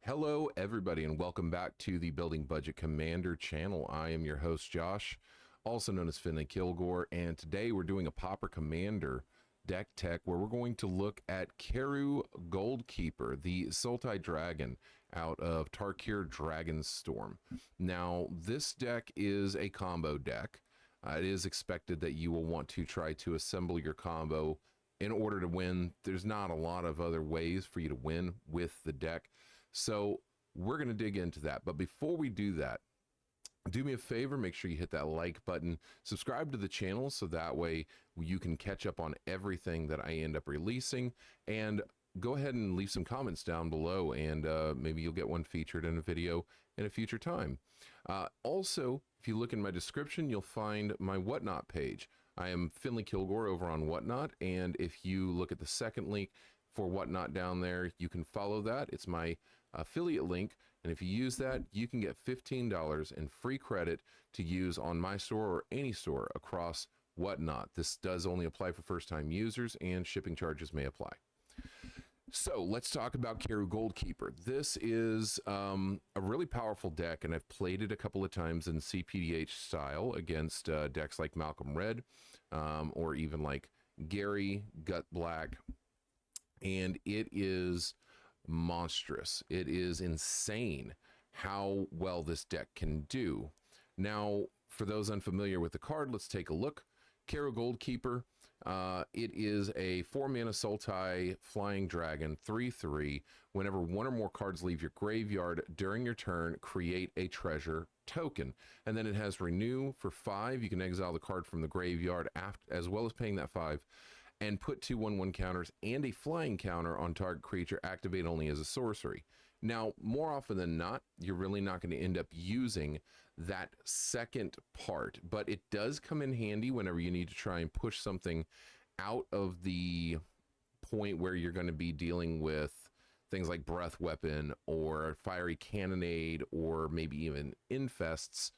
Hello, everybody, and welcome back to the Building Budget Commander channel. I am your host, Josh, also known as Finley Kilgore, and today we're doing a Pauper Commander deck tech where we're going to look at Kheru Goldkeeper, the Sultai Dragon out of Tarkir Dragonstorm. Now, this deck is a combo deck. It is expected that you will want to try to assemble your combo in order to win. There's not a lot of other ways for you to win with the deck. So we're going to dig into that. But before we do that, do me a favor, make sure you hit that like button, subscribe to the channel so that way you can catch up on everything that I end up releasing, and go ahead and leave some comments down below, and maybe you'll get one featured in a video in a future time. Also, if you look in my description, you'll find my Whatnot page. I am Finley Kilgore over on Whatnot, and if you look at the second link for Whatnot down there, you can follow that. It's my affiliate link, and if you use that, you can get $15 in free credit to use on my store or any store across Whatnot. This does only apply for first-time users, and shipping charges may apply. So let's talk about Kheru Goldkeeper. This is a really powerful deck, and I've played it a couple of times in CPDH style against decks like Malcolm Red, or even like Gary, Gut Black, and it is monstrous. It is insane how well this deck can do. Now, for those unfamiliar with the card, let's take a look. Kheru Goldkeeper, it is a 4-mana Sultai Flying Dragon, 3/3. Whenever one or more cards leave your graveyard during your turn, create a treasure token. And then it has Renew for 5. You can exile the card from the graveyard after, as well as paying that 5, and put 2/1/1 counters and a flying counter on target creature, activate only as a sorcery. Now, more often than not, you're really not going to end up using that second part, but it does come in handy whenever you need to try and push something out of the point where you're going to be dealing with things like Breath Weapon or Fiery Cannonade, or maybe even Infests,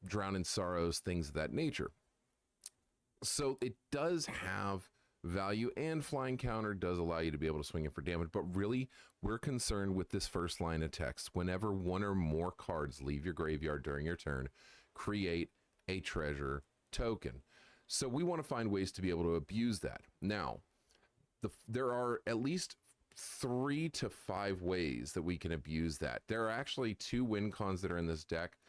Drown in Sorrows, things of that nature. So it does have value, and flying counter does allow you to be able to swing it for damage, but really we're concerned with this first line of text. Whenever one or more cards leave your graveyard during your turn, create a treasure token. So we want to find ways to be able to abuse that. Now, there are at least 3 to 5 ways that we can abuse that. There are actually 2 win cons that are in this deck,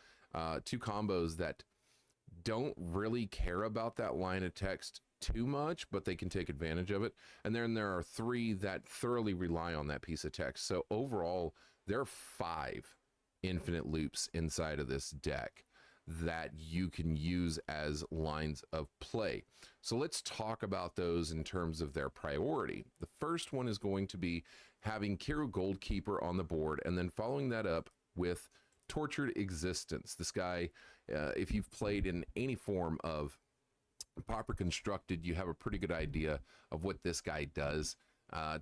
2 combos that don't really care about that line of text too much, but they can take advantage of it. And then there are 3 that thoroughly rely on that piece of text. So overall, there are 5 infinite loops inside of this deck that you can use as lines of play. So let's talk about those in terms of their priority. The first one is going to be having Kheru Goldkeeper on the board, and then following that up with Tortured Existence. This guy, if you've played in any form of Pauper Constructed, you have a pretty good idea of what this guy does.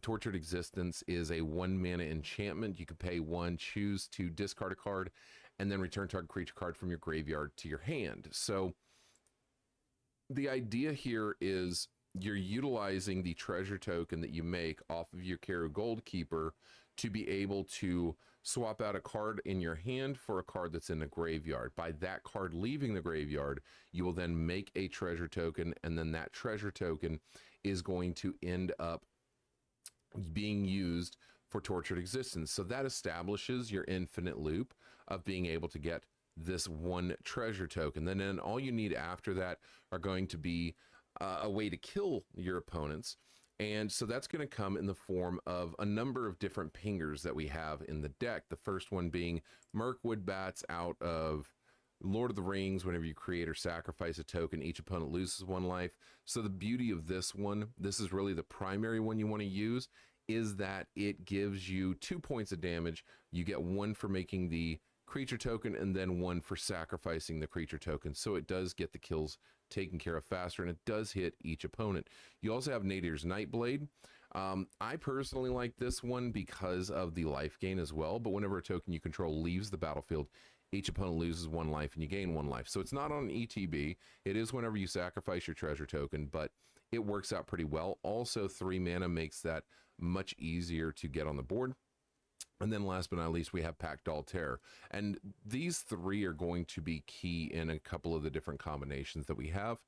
Tortured Existence is a 1-mana enchantment. You can pay 1, choose to discard a card, and then return target creature card from your graveyard to your hand. So the idea here is you're utilizing the treasure token that you make off of your Kheru Goldkeeper to be able to swap out a card in your hand for a card that's in the graveyard. By that card leaving the graveyard, you will then make a treasure token, and then that treasure token is going to end up being used for Tortured Existence. So that establishes your infinite loop of being able to get this 1 treasure token. Then all you need after that are going to be a way to kill your opponents. And so that's going to come in the form of a number of different pingers that we have in the deck. The first one being Mirkwood Bats out of Lord of the Rings. Whenever you create or sacrifice a token, each opponent loses 1 life. So the beauty of this one, this is really the primary one you want to use, is that it gives you 2 points of damage. You get 1 for making the creature token, and then 1 for sacrificing the creature token. So it does get the kills taken care of faster, and it does hit each opponent. You also have Nadir's Nightblade. I personally like this one because of the life gain as well, but whenever a token you control leaves the battlefield, each opponent loses 1 life and you gain 1 life. So it's not on an ETB. It is whenever you sacrifice your treasure token, but it works out pretty well. Also, 3 mana makes that much easier to get on the board. And then last but not least, we have Pack Doll Terror. And these three are going to be key in a couple of the different combinations that we have.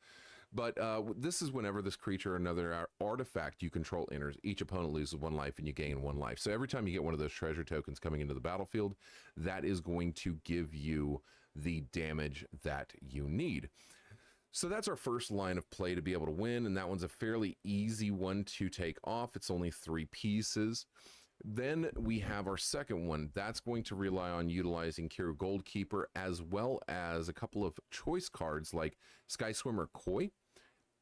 But this is whenever this creature or another artifact you control enters, each opponent loses 1 life and you gain 1 life. So every time you get one of those treasure tokens coming into the battlefield, that is going to give you the damage that you need. So that's our first line of play to be able to win, and that one's a fairly easy one to take off. It's only 3 pieces. Then we have our second one. That's going to rely on utilizing Kheru Goldkeeper, as well as a couple of choice cards like Sky Swimmer Koi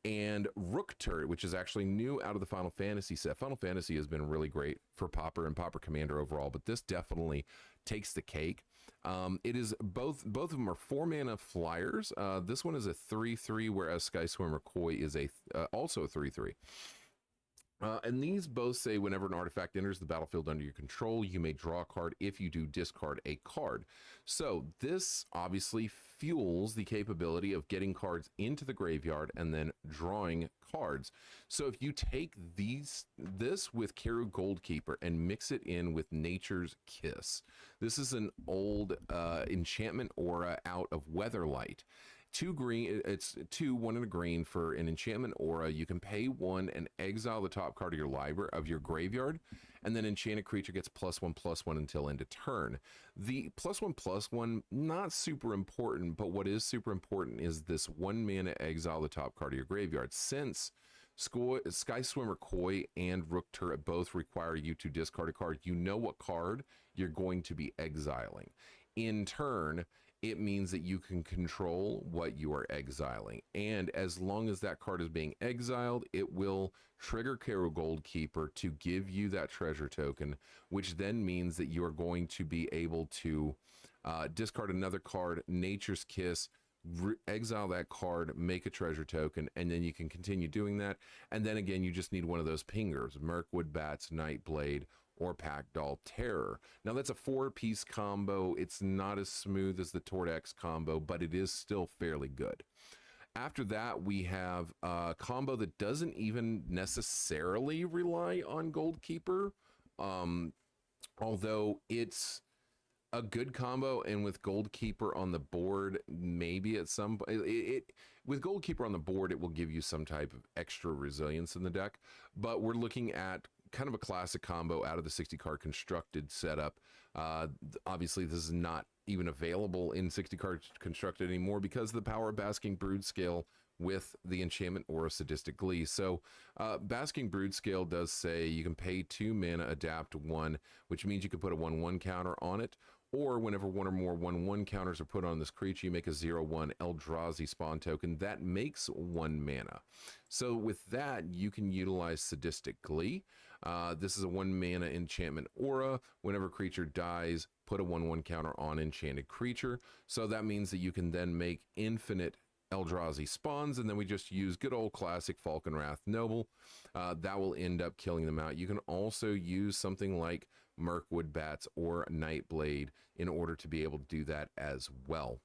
and Rook Turret, which is actually new out of the Final Fantasy set. Final Fantasy has been really great for Pauper and Pauper Commander overall, but this definitely takes the cake. It is both of them are 4 mana flyers. This one is a 3/3, whereas Sky Swimmer Koi is also a 3/3. And these both say whenever an artifact enters the battlefield under your control, you may draw a card. If you do, discard a card. So this obviously fuels the capability of getting cards into the graveyard and then drawing cards. So if you take this with Kheru Goldkeeper and mix it in with Nature's Kiss, this is an old enchantment aura out of Weatherlight. 2 green, it's 2, 1 and a green for an enchantment aura. You can pay 1 and exile the top card of your library, of your graveyard, and then enchanted creature gets +1/+1 until end of turn. The +1/+1, not super important, but what is super important is this 1 mana exile the top card of your graveyard. Since Sky Swimmer Koi and Rook Turret both require you to discard a card, you know what card you're going to be exiling. In turn, it means that you can control what you are exiling. And as long as that card is being exiled, it will trigger Kheru Goldkeeper to give you that treasure token, which then means that you are going to be able to discard another card, Nature's Kiss, exile that card, make a treasure token, and then you can continue doing that. And then again, you just need one of those pingers, Mirkwood Bats, Nightblade, or Pack Doll Terror. Now that's a 4-piece combo. It's not as smooth as the Tortex combo, but it is still fairly good. After that, we have a combo that doesn't even necessarily rely on Goldkeeper, although it's a good combo, and with Goldkeeper on the board, maybe at some with Goldkeeper on the board, it will give you some type of extra resilience in the deck. But we're looking at kind of a classic combo out of the 60 card constructed setup. Obviously, this is not even available in 60 card constructed anymore because of the power of Basking Brood Scale with the enchantment Aura Sadistic Glee. So Basking Brood Scale does say you can pay 2 mana, adapt 1, which means you can put a 1/1 counter on it, or whenever 1 or more 1/1 counters are put on this creature, you make a 0/1 Eldrazi spawn token that makes 1 mana. So with that, you can utilize Sadistic Glee. This is a 1 mana enchantment aura. Whenever a creature dies, put a 1/1 counter on enchanted creature. So that means that you can then make infinite Eldrazi spawns, and then we just use good old classic Falkenrath Noble. That will end up killing them out. You can also use something like Mirkwood Bats or Nightblade in order to be able to do that as well.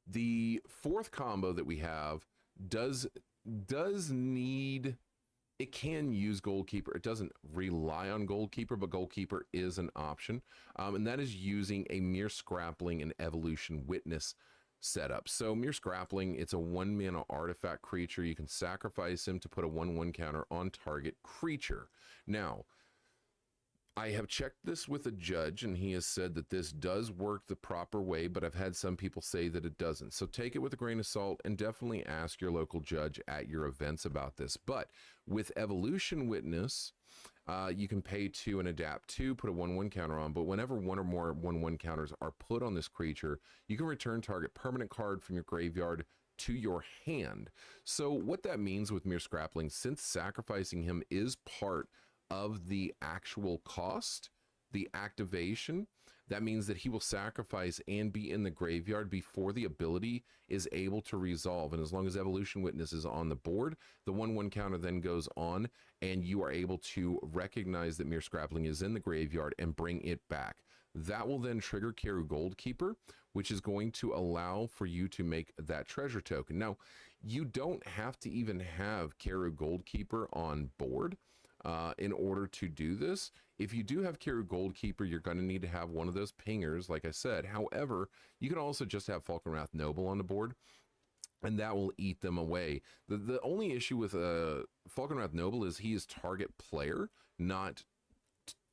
The fourth combo that we have does need, it can use Goldkeeper. It doesn't rely on Goldkeeper, but Goldkeeper is an option, and that is using a Mere Scrappling and Evolution Witness setup. So Mere Scrappling, it's a 1 mana artifact creature. You can sacrifice him to put a 1/1 counter on target creature. Now, I have checked this with a judge, and he has said that this does work the proper way, but I've had some people say that it doesn't. So take it with a grain of salt, and definitely ask your local judge at your events about this. But with Evolution Witness, you can pay 2 and adapt 2, put a 1/1 counter on, but whenever 1 or more 1/1 counters are put on this creature, you can return target permanent card from your graveyard to your hand. So what that means with Mere Scrappling, since sacrificing him is part of the actual cost, the activation, that means that he will sacrifice and be in the graveyard before the ability is able to resolve. And as long as Evolution Witness is on the board, the 1/1 counter then goes on, and you are able to recognize that Mere Scrappling is in the graveyard and bring it back. That will then trigger Kheru Goldkeeper, which is going to allow for you to make that treasure token. Now, you don't have to even have Kheru Goldkeeper on board. in order to do this. If you do have Kheru Goldkeeper, you're going to need to have one of those pingers, like I said. However, you can also just have Falkenrath Noble on the board, and that will eat them away. The only issue with Falkenrath Noble is he is target player, not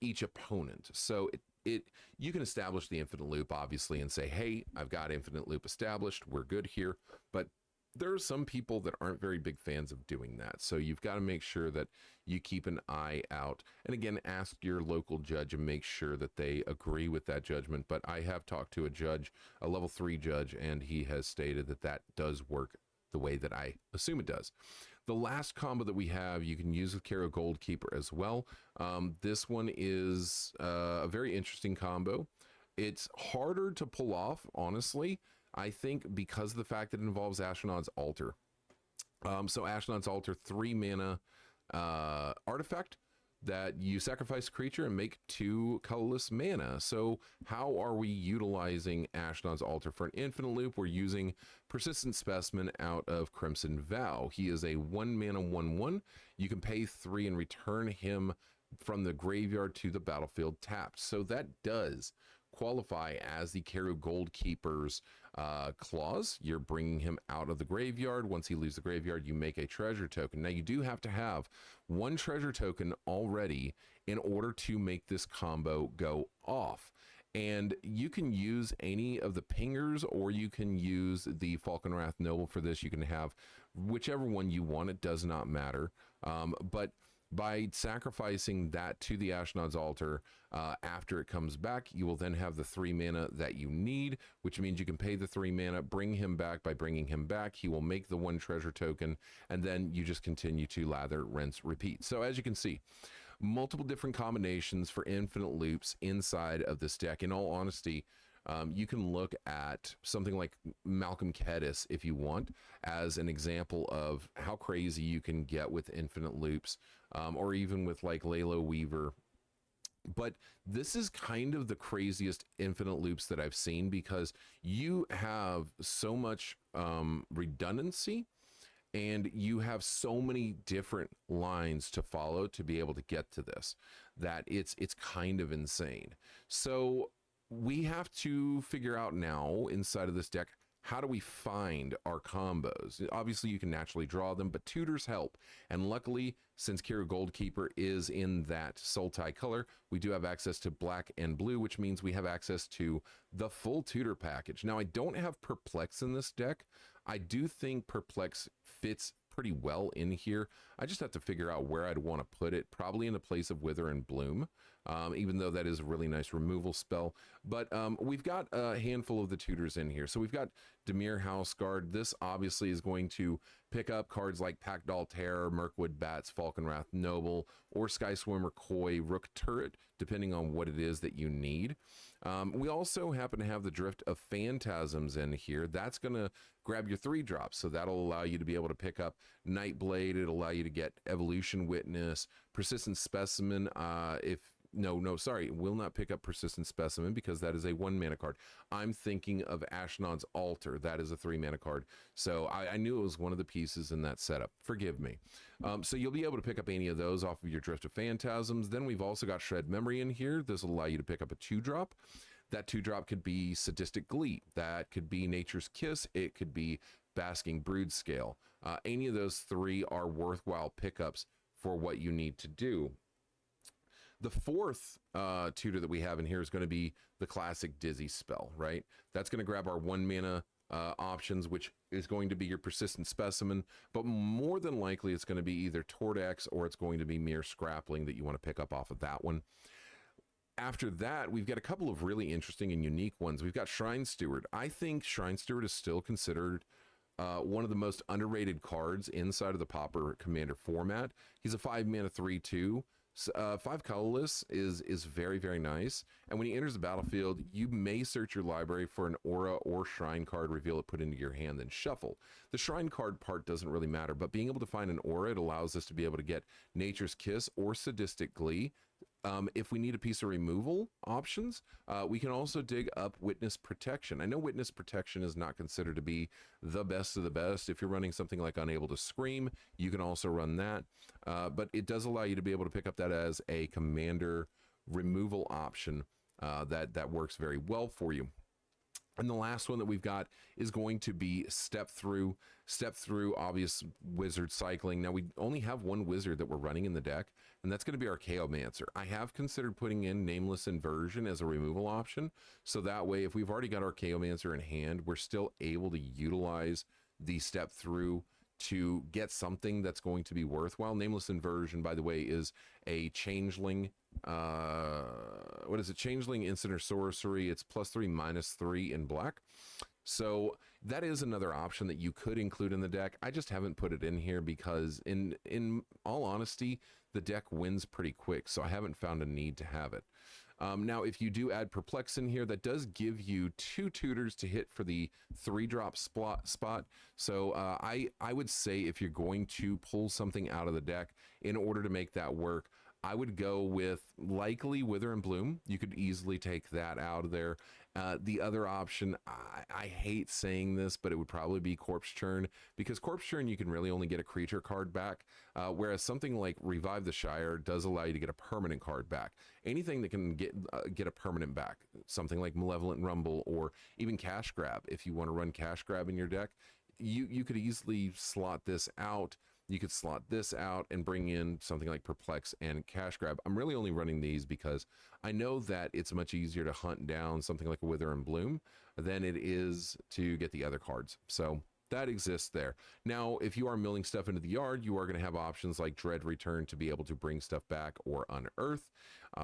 each opponent. So you can establish the infinite loop, obviously, and say, hey, I've got infinite loop established, we're good here. But there are some people that aren't very big fans of doing that. So you've got to make sure that you keep an eye out. And again, ask your local judge and make sure that they agree with that judgment. But I have talked to a judge, a level 3 judge, and he has stated that that does work the way that I assume it does. The last combo that we have, you can use with Kheru Goldkeeper as well. This one is a very interesting combo. It's harder to pull off, honestly, I think, because of the fact that it involves Ashnod's Altar. So Ashnod's Altar, 3 mana artifact that you sacrifice a creature and make 2 colorless mana. So how are we utilizing Ashnod's Altar for an infinite loop? We're using Persistent Specimen out of Crimson Vow. He is a 1 mana 1/1. You can pay 3 and return him from the graveyard to the battlefield tapped. So that does qualify as the Kheru Goldkeeper's clause. You're bringing him out of the graveyard. Once he leaves the graveyard, you make a treasure token. Now, you do have to have 1 treasure token already in order to make this combo go off. And you can use any of the pingers, or you can use the Falkenrath Noble for this. You can have whichever one you want. It does not matter. But by sacrificing that to the Ashnod's Altar, after it comes back, you will then have the 3 mana that you need, which means you can pay the 3 mana, bring him back. By bringing him back, he will make the 1 treasure token, and then you just continue to lather, rinse, repeat. So as you can see, multiple different combinations for infinite loops inside of this deck. In all honesty, you can look at something like Malcolm Kedis, if you want, as an example of how crazy you can get with infinite loops, or even with like Laylo Weaver. But this is kind of the craziest infinite loops that I've seen, because you have so much redundancy, and you have so many different lines to follow to be able to get to this, that it's kind of insane. So we have to figure out now inside of this deck, how do we find our combos? Obviously, you can naturally draw them, but tutors help. And luckily, since Kheru Goldkeeper is in that Sultai color, we do have access to black and blue, which means we have access to the full tutor package. Now, I don't have Perplex in this deck. I do think Perplex fits pretty well in here. I just have to figure out where I'd want to put it, probably in the place of Wither and Bloom, even though that is a really nice removal spell. But we've got a handful of the tutors in here. So we've got Dimir Houseguard. This obviously is going to pick up cards like Packdoll Terror, Mirkwood Bats, Falkenrath Noble, or Skyswimmer Koi, Rook Turret, depending on what it is that you need. We also happen to have the Drift of Phantasms in here. That's going to grab your 3 drops, so that'll allow you to be able to pick up Nightblade. It'll allow you to get Evolution Witness, Persistent Specimen. It will not pick up Persistent Specimen because that is a 1 mana card. I'm thinking of Ashnod's Altar. That is a 3 mana card. So I knew it was one of the pieces in that setup. Forgive me. So you'll be able to pick up any of those off of your Drift of Phantasms. Then we've also got Shred Memory in here. This will allow you to pick up a 2-drop. That 2-drop could be Sadistic Glee. That could be Nature's Kiss. It could be Basking Brood Scale. Any of those 3 are worthwhile pickups for what you need to do. The 4th tutor that we have in here is going to be the classic Dizzy spell, right? That's going to grab our 1 mana options, which is going to be your Persistent Specimen, but more than likely it's going to be either Tordax or it's going to be mere Scrappling that you want to pick up off of that one. After that, we've got a couple of really interesting and unique ones. We've got Shrine Steward. I think Shrine Steward is still considered one of the most underrated cards inside of the Pauper Commander format. He's a 5 mana 3/2. 5 colorless is very, very nice. And when he enters the battlefield, you may search your library for an aura or shrine card, reveal it, put it into your hand, then shuffle. The shrine card part doesn't really matter, but being able to find an aura, it allows us to be able to get Nature's Kiss or Sadistic Glee. If we need a piece of removal options, we can also dig up witness protection. I know witness protection is not considered to be the best of the best. If you're running something like unable to scream, you can also run that. But it does allow you to be able to pick up that as a commander removal option that works very well for you. And the last one that we've got is going to be step through obvious wizard cycling. Now we only have one wizard that we're running in the deck, and that's going to be our Chaomancer. I have considered putting in Nameless Inversion as a removal option, so that way if we've already got our Chaomancer in hand, we're still able to utilize the step through to get something that's going to be worthwhile. Nameless Inversion, by the way, is a changeling. What is it? Changeling instant or sorcery. It's +3/-3 in black. So that is another option that you could include in the deck. I just haven't put it in here because in all honesty, the deck wins pretty quick. So I haven't found a need to have it. Now, if you do add Perplex in here, that does give you 2 tutors to hit for the 3-drop spot. So I would say if you're going to pull something out of the deck in order to make that work, I would go with likely Wither and Bloom. You could easily take that out of there. The other option, I hate saying this, but it would probably be Corpse Churn, because Corpse Churn you can really only get a creature card back, whereas something like Revive the Shire does allow you to get a permanent card back. Anything that can get a permanent back, something like Malevolent Rumble or even Cash Grab, if you want to run Cash Grab in your deck, you could easily slot this out. You could slot this out and bring in something like Perplex and Cash Grab. I'm really only running these because I know that it's much easier to hunt down something like a Wither and Bloom than it is to get the other cards. So that exists there. Now, if you are milling stuff into the yard, you are going to have options like Dread Return to be able to bring stuff back, or Unearth.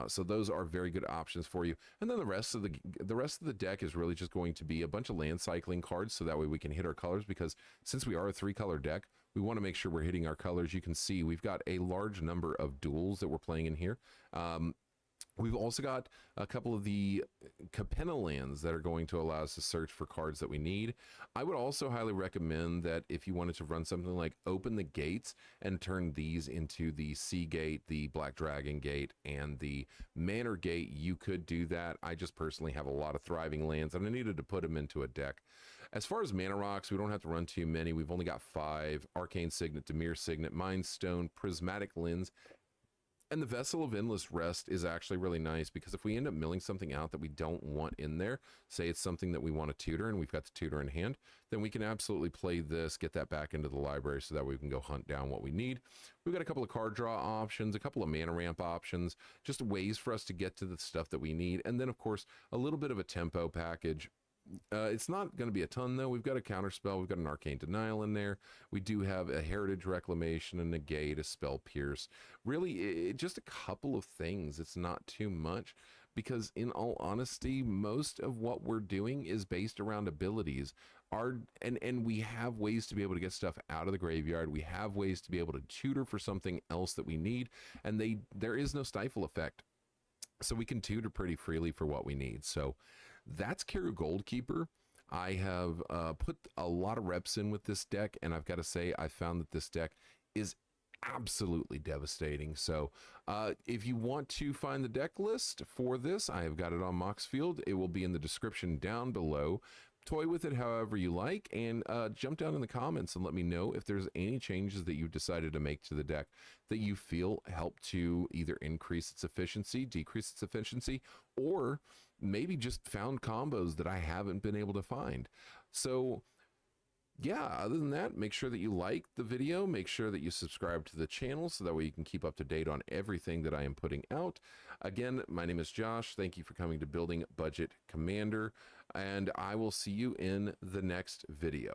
So those are very good options for you. And then the rest of the deck is really just going to be a bunch of land cycling cards, so that way we can hit our colors, because since we are a 3-color deck, we want to make sure we're hitting our colors. You can see we've got a large number of duels that we're playing in here. We've also got a couple of the Capenna lands that are going to allow us to search for cards that we need. I would also highly recommend that if you wanted to run something like Open the Gates and turn these into the Sea Gate, the Black Dragon Gate, and the Manor Gate, you could do that. I just personally have a lot of thriving lands, and I needed to put them into a deck. As far as mana rocks, we don't have to run too many. We've only got 5: Arcane Signet, Dimir Signet, Mind Stone, Prismatic Lens. And the Vessel of Endless Rest is actually really nice, because if we end up milling something out that we don't want in there, say it's something that we want to tutor and we've got the tutor in hand, then we can absolutely play this, get that back into the library, so that we can go hunt down what we need. We've got a couple of card draw options, a couple of mana ramp options, just ways for us to get to the stuff that we need. And then, of course, a little bit of a tempo package. It's not going to be a ton, though. We've got a counterspell, we've got an Arcane Denial in there, we do have a Heritage Reclamation, a Negate, a Spell Pierce. Really, just a couple of things. It's not too much, because in all honesty, most of what we're doing is based around abilities. And we have ways to be able to get stuff out of the graveyard. We have ways to be able to tutor for something else that we need, and there is no stifle effect, so we can tutor pretty freely for what we need. So that's Kheru Goldkeeper. I have put a lot of reps in with this deck, and I've got to say, I found that this deck is absolutely devastating. So if you want to find the deck list for this, I have got it on Moxfield. It will be in the description down below. Toy with it however you like, and jump down in the comments and let me know if there's any changes that you've decided to make to the deck that you feel help to either increase its efficiency, decrease its efficiency, or maybe just found combos that I haven't been able to find. So yeah, other than that, make sure that you like the video, make sure that you subscribe to the channel, so that way you can keep up to date on everything that I am putting out. Again, my name is Josh. Thank you for coming to Building Budget Commander, and I will see you in the next video.